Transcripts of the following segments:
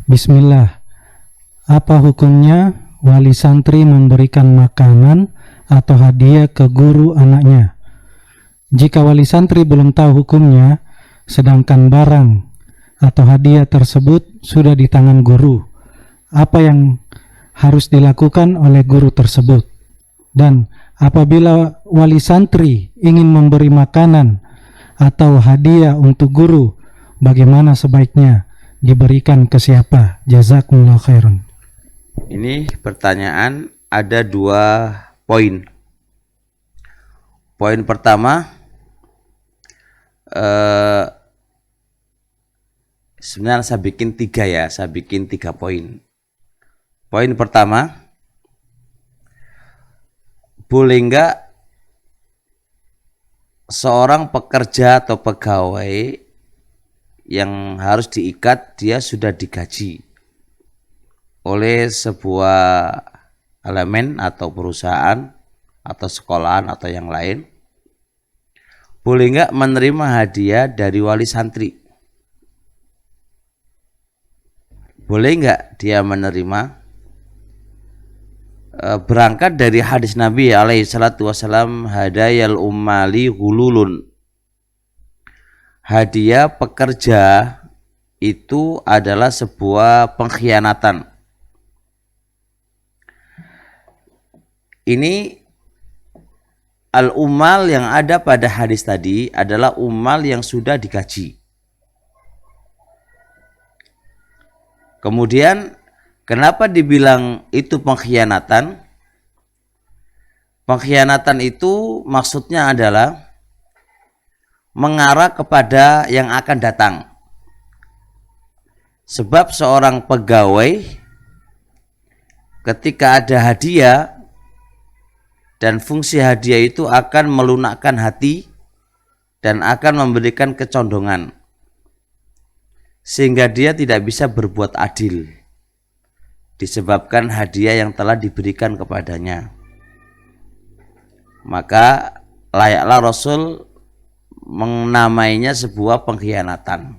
Bismillah. Apa hukumnya wali santri memberikan makanan atau hadiah ke guru anaknya? Jika wali santri belum tahu hukumnya, sedangkan barang atau hadiah tersebut sudah di tangan guru, apa yang harus dilakukan oleh guru tersebut? Dan apabila wali santri ingin memberi makanan atau hadiah untuk guru, bagaimana sebaiknya diberikan ke siapa? Jazakumullah khairan. Ini pertanyaan ada 2 poin. Poin pertama, sebenarnya saya bikin 3 ya, saya bikin 3 poin. Poin pertama, boleh enggak seorang pekerja atau pegawai yang harus diikat dia sudah digaji oleh sebuah elemen atau perusahaan atau sekolahan atau yang lain, boleh enggak menerima hadiah dari wali santri? Boleh enggak dia menerima? Berangkat dari hadis Nabi alaihi salatu wassalam, hadayal ummali hululun. Hadiah pekerja itu adalah sebuah pengkhianatan. Ini al-ummal yang ada pada hadis tadi adalah ummal yang sudah digaji. Kemudian kenapa dibilang itu pengkhianatan? Pengkhianatan itu maksudnya adalah mengarah kepada yang akan datang. Sebab seorang pegawai ketika ada hadiah dan fungsi hadiah itu akan melunakkan hati dan akan memberikan kecondongan sehingga dia tidak bisa berbuat adil disebabkan hadiah yang telah diberikan kepadanya. Maka layaklah Rasul menamainya sebuah pengkhianatan,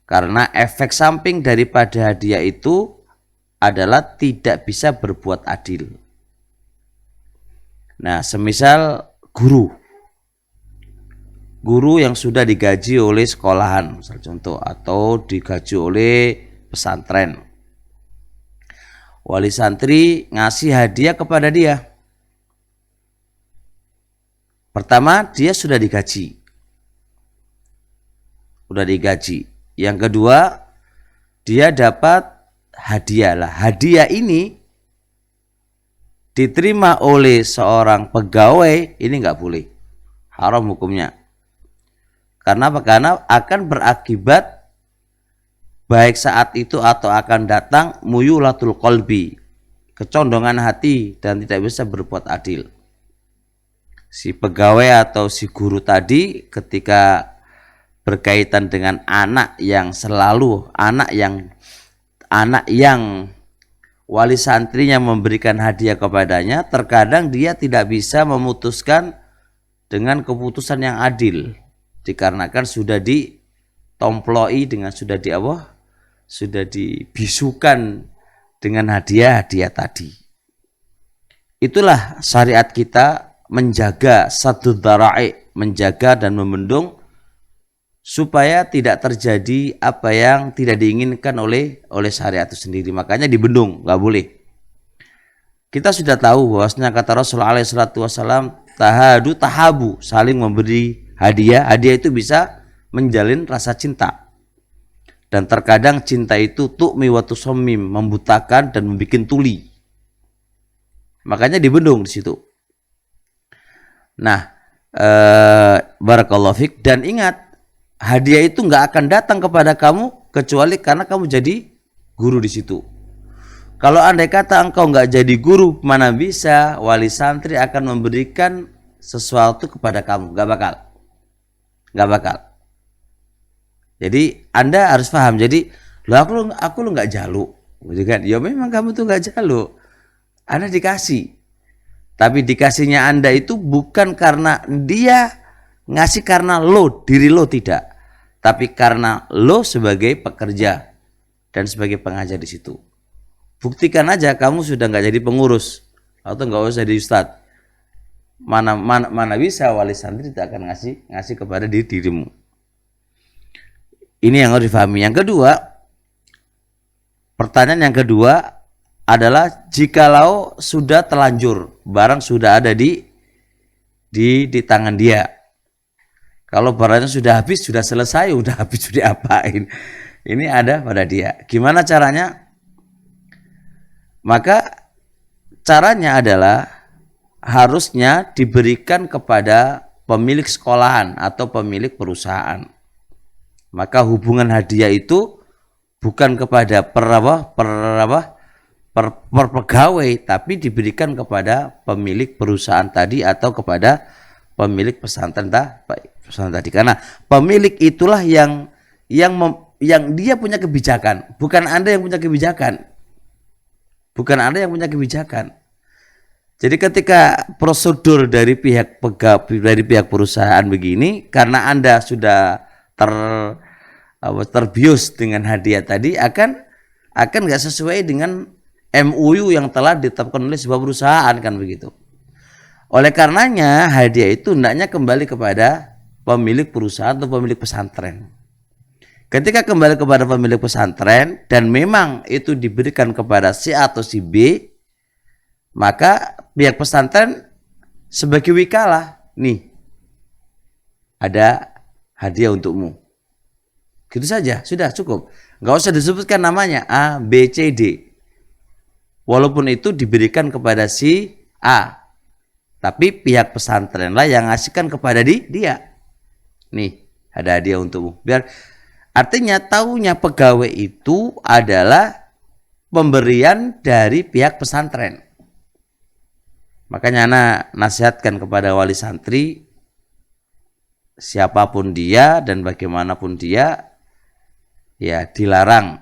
karena efek samping daripada hadiah itu adalah tidak bisa berbuat adil. Nah, semisal guru yang sudah digaji oleh sekolahan, misal contoh, atau digaji oleh pesantren, wali santri ngasih hadiah kepada dia. Pertama, dia sudah digaji. Yang kedua, dia dapat hadiah lah. Hadiah ini diterima oleh seorang pegawai, ini nggak boleh, haram hukumnya. Karena apa? Karena akan berakibat baik saat itu atau akan datang muyulatul qalbi, kecondongan hati dan tidak bisa berbuat adil. Si pegawai atau si guru tadi ketika berkaitan dengan anak yang wali santrinya memberikan hadiah kepadanya, terkadang dia tidak bisa memutuskan dengan keputusan yang adil dikarenakan sudah ditomploi dengan sudah dibisukan dengan hadiah-hadiah tadi. Itulah syariat kita menjaga saddud dzara'i, menjaga dan membendung supaya tidak terjadi apa yang tidak diinginkan oleh syariat itu sendiri. Makanya dibendung, nggak boleh. Kita sudah tahu bahwasanya kata Rasulullah SAW, tahadu tahabu, saling memberi hadiah. Hadiah itu bisa menjalin rasa cinta. Dan terkadang cinta itu tu'mi wa tusammim, membutakan dan membuat tuli. Makanya dibendung di situ. Nah, barakallahu fik, dan ingat, hadiah itu nggak akan datang kepada kamu kecuali karena kamu jadi guru di situ. Kalau andai kata engkau nggak jadi guru, mana bisa wali santri akan memberikan sesuatu kepada kamu? Nggak bakal. Jadi Anda harus paham. Jadi aku lu nggak jaluk, gitu kan? Ya memang kamu tuh nggak jaluk, Anda dikasih. Tapi dikasihnya Anda itu bukan karena dia ngasih karena diri lo tidak. Tapi karena lo sebagai pekerja. dan sebagai pengajar di situ. Buktikan aja kamu sudah nggak jadi pengurus atau nggak usah jadi ustadz. Mana bisa wali santri tidak akan ngasih kepada dirimu. Ini yang harus difahami. Yang kedua, pertanyaan yang kedua adalah jikalau sudah terlanjur, barang sudah ada di tangan dia. Kalau barangnya sudah habis, sudah selesai, sudah habis, sudah diapain? Ini ada pada dia. Gimana caranya? Maka caranya adalah harusnya diberikan kepada pemilik sekolahan atau pemilik perusahaan. Maka hubungan hadiah itu bukan kepada pegawai, tapi diberikan kepada pemilik perusahaan tadi atau kepada pemilik pesantren tadi. Karena pemilik itulah yang dia punya kebijakan, bukan Anda yang punya kebijakan. Bukan Anda yang punya kebijakan. Jadi ketika prosedur dari pihak perusahaan begini, karena Anda sudah terbius dengan hadiah tadi, akan nggak sesuai dengan MOU yang telah ditetapkan oleh sebuah perusahaan, kan begitu. Oleh karenanya hadiah itu hendaknya kembali kepada pemilik perusahaan atau pemilik pesantren. Ketika kembali kepada pemilik pesantren dan memang itu diberikan kepada si A atau si B, maka pihak pesantren sebagai wikalah, nih ada hadiah untukmu. Gitu saja, sudah cukup. Nggak usah disebutkan namanya A, B, C, D. Walaupun itu diberikan kepada si A, tapi pihak pesantrenlah yang ngasihkan kepada dia. Nih, ada hadiah untukmu. Biar artinya taunya pegawai itu adalah pemberian dari pihak pesantren. Makanya anak nasihatkan kepada wali santri, siapapun dia dan bagaimanapun dia, ya dilarang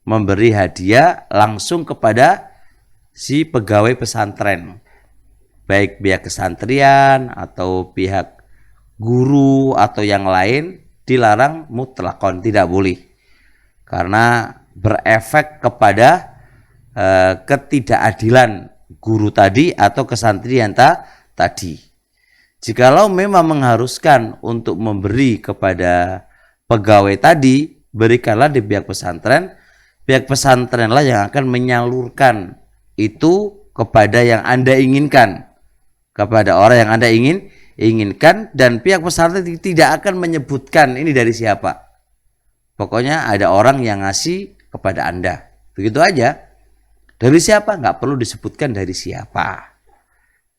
memberi hadiah langsung kepada si pegawai pesantren, baik pihak kesantrian atau pihak guru atau yang lain, dilarang mutlakon, tidak boleh, karena berefek kepada ketidakadilan guru tadi atau kesantrian tadi. Jikalau memang mengharuskan untuk memberi kepada pegawai tadi, berikanlah di pihak pesantrenlah yang akan menyalurkan itu kepada yang Anda inginkan, kepada orang yang Anda inginkan, dan pihak pesantren tidak akan menyebutkan ini dari siapa. Pokoknya ada orang yang ngasih kepada Anda, begitu aja. Dari siapa? Nggak perlu disebutkan dari siapa.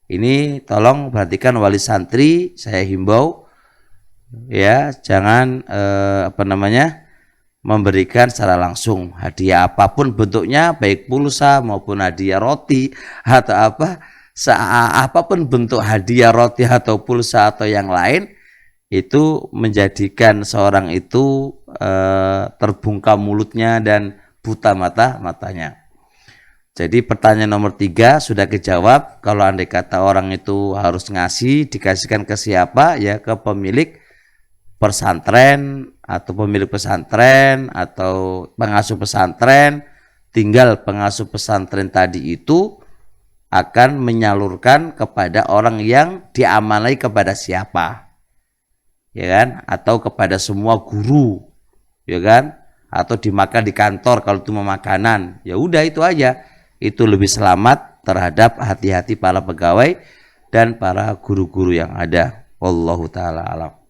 Ini tolong perhatikan wali santri, saya himbau ya, jangan memberikan secara langsung hadiah apapun bentuknya, baik pulsa maupun hadiah roti atau apapun bentuk hadiah roti atau pulsa atau yang lain, itu menjadikan seorang itu terbungkam mulutnya dan buta matanya. Jadi pertanyaan nomor 3 sudah kejawab. Kalau andai kata orang itu harus ngasih, dikasihkan ke siapa? Ya ke pemilik pesantren atau pemilik pesantren atau pengasuh pesantren. Tinggal pengasuh pesantren tadi itu akan menyalurkan kepada orang yang diamanai kepada siapa, ya kan? Atau kepada semua guru, ya kan? Atau dimakan di kantor kalau itu makanan. Ya udah itu aja. Itu lebih selamat terhadap hati-hati para pegawai dan para guru-guru yang ada. Wallahu taala alam.